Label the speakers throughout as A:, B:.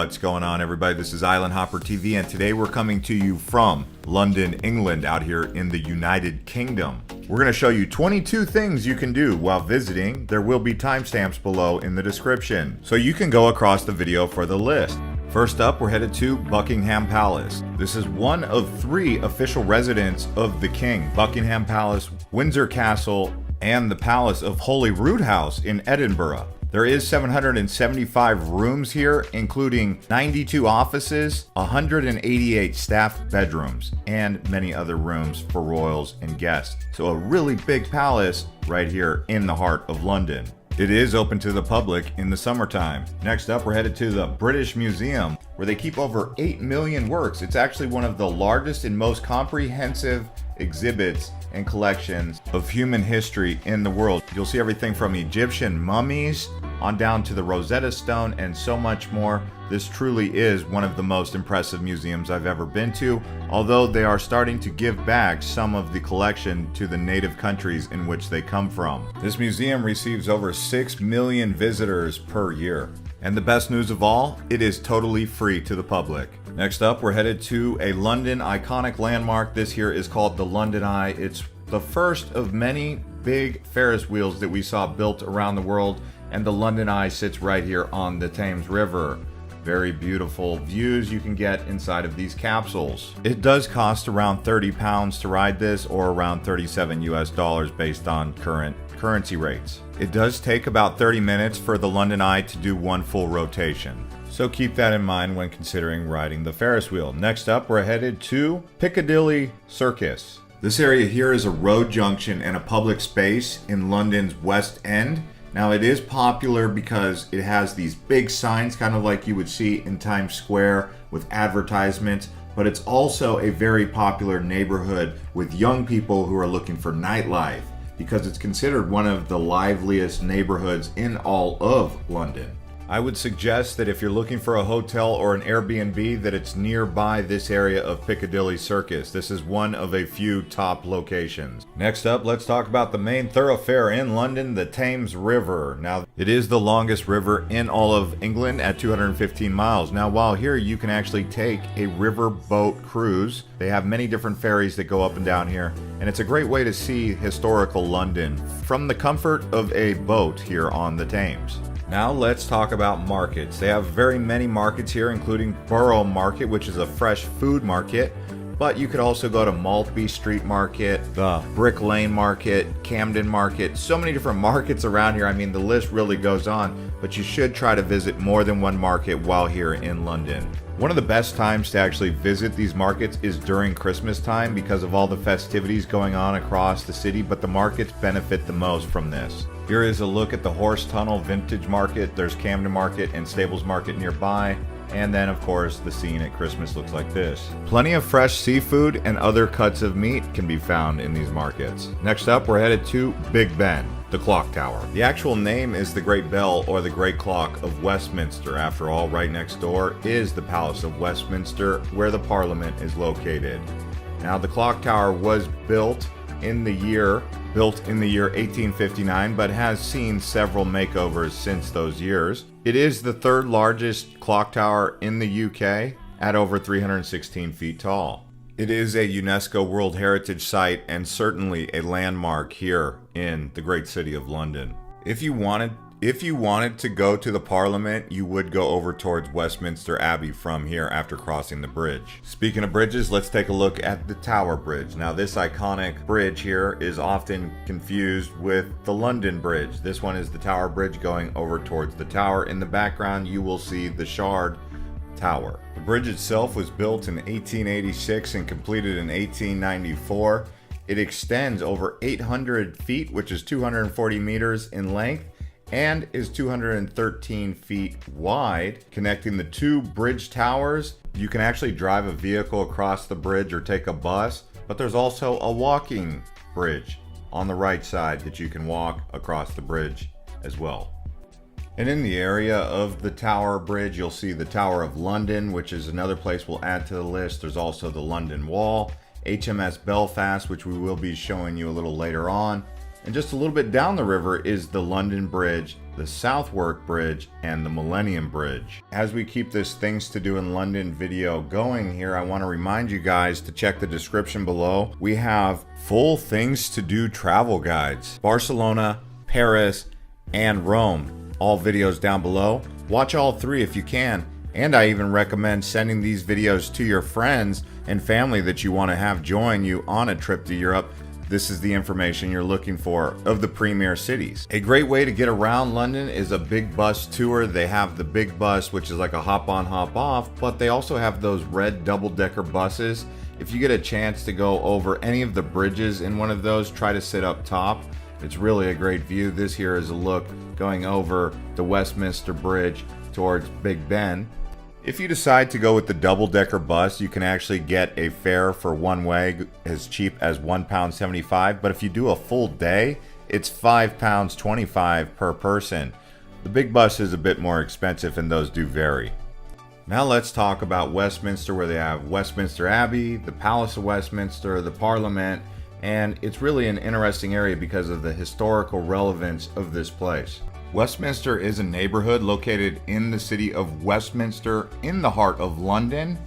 A: What's going on, everybody? This is Island Hopper TV, and today we're coming to you from London, England, out here in the United Kingdom. We're going to show you 22 things you can do while visiting. There will be timestamps below in the description, so you can go across the video for the list. First up, we're headed to Buckingham Palace. This is one of 3 official residences of the King: Buckingham Palace, Windsor Castle, and the Palace of Holyrood House in Edinburgh. There is 775 rooms here, including 92 offices, 188 staff bedrooms, and many other rooms for royals and guests. So a really big palace right here in the heart of London. It is open to the public in the summertime. Next up, we're headed to the British Museum, where they keep over 8 million works. It's actually one of the largest and most comprehensive exhibits and collections of human history in the world. You'll see everything from Egyptian mummies on down to the Rosetta Stone and so much more. This truly is one of the most impressive museums I've ever been to, although they are starting to give back some of the collection to the native countries in which they come from. This museum receives over 6 million visitors per year. And the best news of all, it is totally free to the public. Next up, we're headed to a London iconic landmark. This here is called the London Eye. It's the first of many big Ferris wheels that we saw built around the world, and the London Eye sits right here on the Thames River. Very beautiful views you can get inside of these capsules. It does cost around £30 to ride this, or around 37 US dollars based on current currency rates. It does take about 30 minutes for the London Eye to do one full rotation. So keep that in mind when considering riding the Ferris wheel. Next up, we're headed to Piccadilly Circus. This area here is a road junction and a public space in London's West End. Now, it is popular because it has these big signs, kind of like you would see in Times Square with advertisements, but it's also a very popular neighborhood with young people who are looking for nightlife, because it's considered one of the liveliest neighborhoods in all of London. I would suggest that if you're looking for a hotel or an Airbnb, that it's nearby this area of Piccadilly Circus. This is one of a few top locations. Next up, let's talk about the main thoroughfare in London, the Thames River. Now, it is the longest river in all of England at 215 miles. Now, while here, you can actually take a river boat cruise. They have many different ferries that go up and down here, and it's a great way to see historical London from the comfort of a boat here on the Thames. Now let's talk about markets. They have very many markets here, including Borough Market, which is a fresh food market. But you could also go to Maltby Street Market, the Brick Lane Market, Camden Market, so many different markets around here. I mean, the list really goes on, but you should try to visit more than one market while here in London. One of the best times to actually visit these markets is during Christmas time because of all the festivities going on across the city, but the markets benefit the most from this. Here is a look at the Horse Tunnel Vintage Market. There's Camden Market and Stables Market nearby. And then, of course, the scene at Christmas looks like this. Plenty of fresh seafood and other cuts of meat can be found in these markets. Next up, we're headed to Big Ben, the clock tower. The actual name is the Great Bell, or the Great Clock of Westminster. After all, right next door is the Palace of Westminster, where the Parliament is located. Now, the clock tower was built in the year 1859, but has seen several makeovers since those years. It is the 3rd largest clock tower in the UK at over 316 feet tall. It is a UNESCO World Heritage Site and certainly a landmark here in the great city of London. If you wanted to go to the Parliament, you would go over towards Westminster Abbey from here after crossing the bridge. Speaking of bridges, let's take a look at the Tower Bridge. Now, this iconic bridge here is often confused with the London Bridge. This one is the Tower Bridge going over towards the tower. In the background, you will see the Shard Tower. The bridge itself was built in 1886 and completed in 1894. It extends over 800 feet, which is 240 meters in length, and is 213 feet wide, connecting the 2 bridge towers. You can actually drive a vehicle across the bridge or take a bus, but there's also a walking bridge on the right side that you can walk across the bridge as well. And in the area of the Tower Bridge, you'll see the Tower of London, which is another place we'll add to the list. There's also the London Wall, HMS Belfast, which we will be showing you a little later on, And just a little bit down the river is the London Bridge, the Southwark Bridge, and the Millennium Bridge. As we keep this Things to Do in London video going here, I want to remind you guys to check the description below. We have full Things to Do travel guides. Barcelona, Paris, and Rome. All videos down below. Watch all three if you can. And I even recommend sending these videos to your friends and family that you want to have join you on a trip to Europe. This is the information you're looking for of the premier cities. A great way to get around London is a big bus tour. They have the big bus, which is like a hop on, hop off, but they also have those red double-decker buses. If you get a chance to go over any of the bridges in one of those, try to sit up top. It's really a great view. This here is a look going over the Westminster Bridge towards Big Ben. If you decide to go with the double-decker bus, you can actually get a fare for one way as cheap as £1.75, but if you do a full day, it's £5.25 per person. The big bus is a bit more expensive and those do vary. Now let's talk about Westminster, where they have Westminster Abbey, the Palace of Westminster, the Parliament, and it's really an interesting area because of the historical relevance of this place. Westminster is a neighborhood located in the city of Westminster in the heart of London.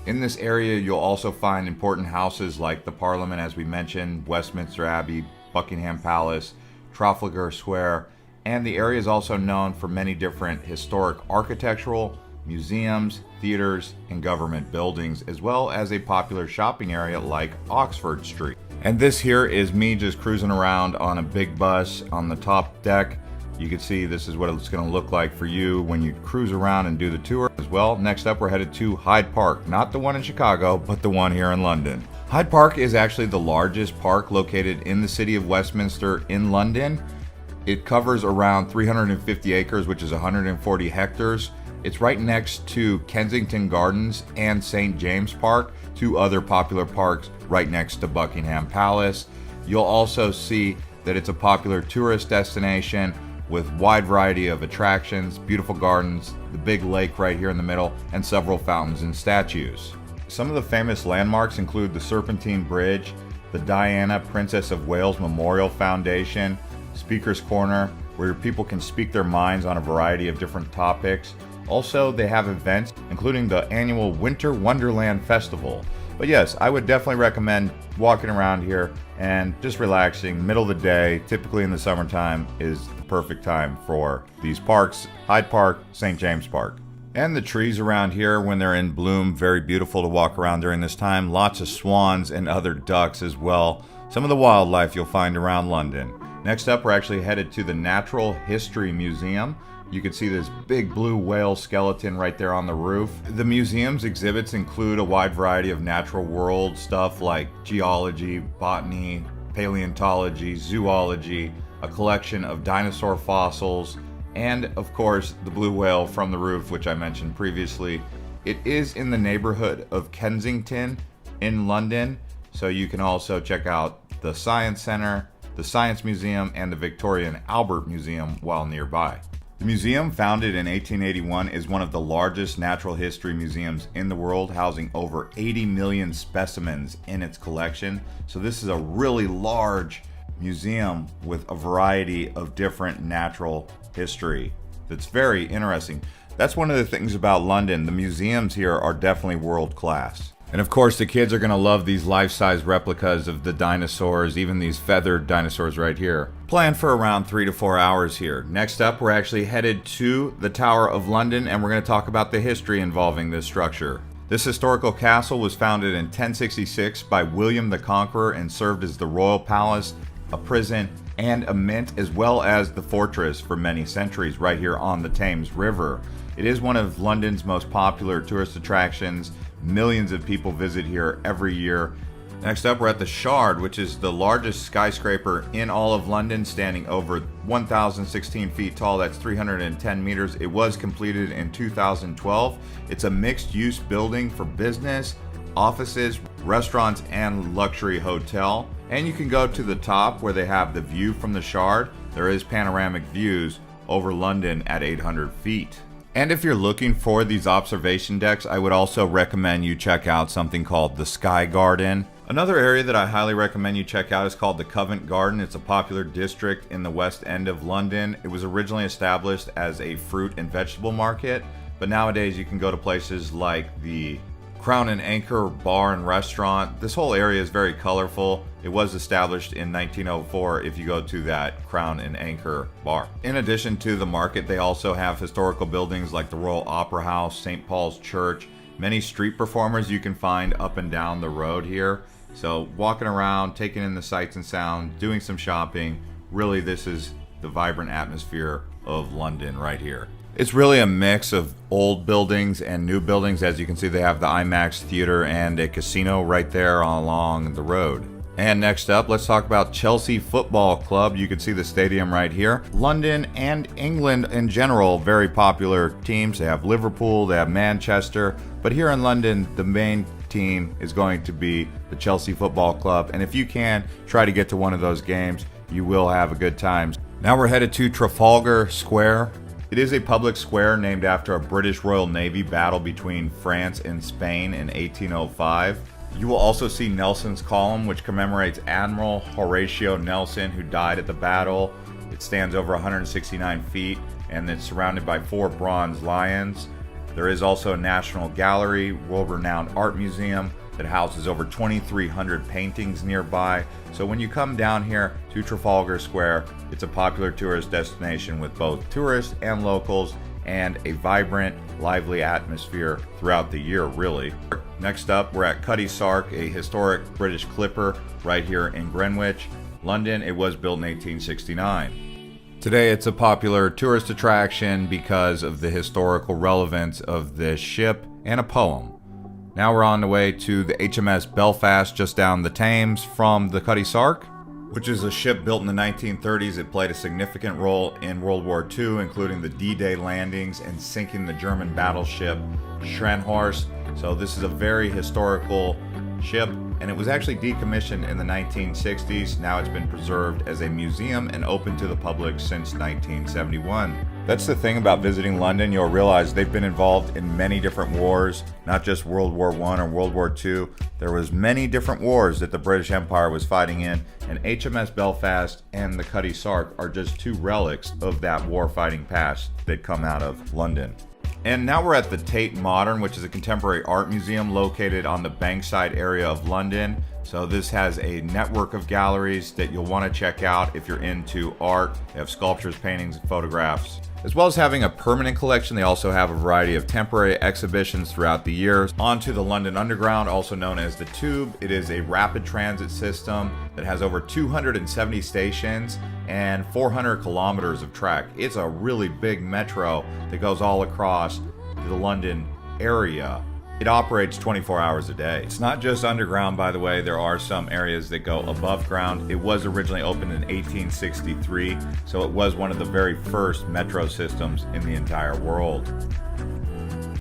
A: In this area, you'll also find important houses like the Parliament, as we mentioned, Westminster Abbey, Buckingham Palace, Trafalgar Square, and the area is also known for many different historic architectural, museums, theaters, and government buildings, as well as a popular shopping area like Oxford Street. And this here is me just cruising around on a big bus on the top deck. You can see this is what it's going to look like for you when you cruise around and do the tour as well. Next up, we're headed to Hyde Park, not the one in Chicago, but the one here in London. Hyde Park is actually the largest park located in the city of Westminster in London. It covers around 350 acres, which is 140 hectares. It's right next to Kensington Gardens and St. James Park, two other popular parks right next to Buckingham Palace. You'll also see that it's a popular tourist destination with wide variety of attractions, beautiful gardens, the big lake right here in the middle, and several fountains and statues. Some of the famous landmarks include the Serpentine Bridge, the Diana, Princess of Wales Memorial Foundation, Speaker's Corner, where people can speak their minds on a variety of different topics. Also, they have events, including the annual Winter Wonderland Festival. But yes, I would definitely recommend walking around here and just relaxing. Middle of the day, typically in the summertime, is the perfect time for these parks. Hyde Park, St. James Park. And the trees around here, when they're in bloom, very beautiful to walk around during this time. Lots of swans and other ducks as well. Some of the wildlife you'll find around London. Next up, we're actually headed to the Natural History Museum. You can see this big blue whale skeleton right there on the roof. The museum's exhibits include a wide variety of natural world stuff like geology, botany, paleontology, zoology, a collection of dinosaur fossils, and of course the blue whale from the roof, which I mentioned previously. It is in the neighborhood of Kensington in London, so you can also check out the Science Centre, the Science Museum, and the Victoria and Albert Museum while nearby. The museum, founded in 1881, is one of the largest natural history museums in the world, housing over 80 million specimens in its collection. So this is a really large museum with a variety of different natural history that's very interesting. That's one of the things about London. The museums here are definitely world class. And of course, the kids are going to love these life-size replicas of the dinosaurs, even these feathered dinosaurs right here. Planned for around 3 to 4 hours here. Next up, we're actually headed to the Tower of London, and we're going to talk about the history involving this structure. This historical castle was founded in 1066 by William the Conqueror and served as the royal palace, a prison, and a mint, as well as the fortress for many centuries right here on the Thames River. It is one of London's most popular tourist attractions. Millions of people visit here every year. Next up, we're at the Shard, which is the largest skyscraper in all of London, standing over 1,016 feet tall. That's 310 meters. It was completed in 2012. It's a mixed-use building for business, offices, restaurants, and luxury hotel. And you can go to the top where they have the view from the Shard. There is panoramic views over London at 800 feet. And if you're looking for these observation decks, I would also recommend you check out something called the Sky Garden. Another area that I highly recommend you check out is called the Covent Garden. It's a popular district in the West End of London. It was originally established as a fruit and vegetable market, but nowadays you can go to places like the Crown and Anchor bar and restaurant. This whole area is very colorful. It was established in 1904 if you go to that Crown and Anchor bar. In addition to the market, they also have historical buildings like the Royal Opera House, St. Paul's Church, many street performers you can find up and down the road here. So walking around, taking in the sights and sounds, doing some shopping, really this is the vibrant atmosphere of London right here. It's really a mix of old buildings and new buildings. As you can see, they have the IMAX theater and a casino right there along the road. And next up, let's talk about Chelsea Football Club. You can see the stadium right here. London and England in general, very popular teams. They have Liverpool, they have Manchester, but here in London, the main team is going to be the Chelsea Football Club. And if you can, try to get to one of those games. You will have a good time. Now we're headed to Trafalgar Square. It is a public square named after a British Royal Navy battle between France and Spain in 1805. You will also see Nelson's Column, which commemorates Admiral Horatio Nelson, who died at the battle. It stands over 169 feet and it's surrounded by 4 bronze lions. There is also a National Gallery, world-renowned art museum that houses over 2,300 paintings nearby. So when you come down here to Trafalgar Square, it's a popular tourist destination with both tourists and locals, and a vibrant, lively atmosphere throughout the year, really. Next up, we're at Cutty Sark, a historic British clipper right here in Greenwich, London. It was built in 1869. Today, it's a popular tourist attraction because of the historical relevance of this ship and a poem. Now we're on the way to the HMS Belfast just down the Thames from the Cutty Sark, which is a ship built in the 1930s. It played a significant role in World War II, including the D-Day landings and sinking the German battleship Scharnhorst. So this is a very historical ship, and it was actually decommissioned in the 1960s. Now it's been preserved as a museum and open to the public since 1971. That's the thing about visiting London. You'll realize they've been involved in many different wars, not just World War I or World War II. There was many different wars that the British Empire was fighting in, and HMS Belfast and the Cutty Sark are just 2 relics of that war-fighting past that come out of London. And now we're at the Tate Modern, which is a contemporary art museum located on the Bankside area of London. So this has a network of galleries that you'll want to check out if you're into art. They have sculptures, paintings, and photographs. As well as having a permanent collection, they also have a variety of temporary exhibitions throughout the year. On to the London Underground, also known as the Tube. It is a rapid transit system that has over 270 stations and 400 kilometers of track. It's a really big metro that goes all across the London area. It operates 24 hours a day. It's not just underground, by the way. There are some areas that go above ground. It was originally opened in 1863, so it was one of the very first metro systems in the entire world.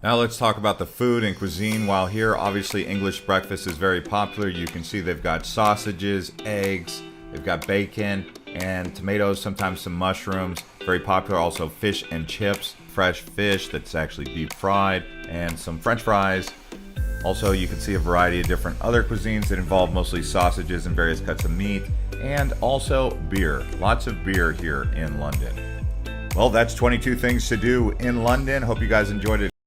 A: Now let's talk about the food and cuisine. While here, obviously English breakfast is very popular. You can see they've got sausages, eggs, they've got bacon and tomatoes, sometimes some mushrooms. Very popular also fish and chips, fresh fish that's actually deep fried, and some French fries. Also, you can see a variety of different other cuisines that involve mostly sausages and various cuts of meat, and also beer. Lots of beer here in London. Well, that's 22 things to do in London. Hope you guys enjoyed it.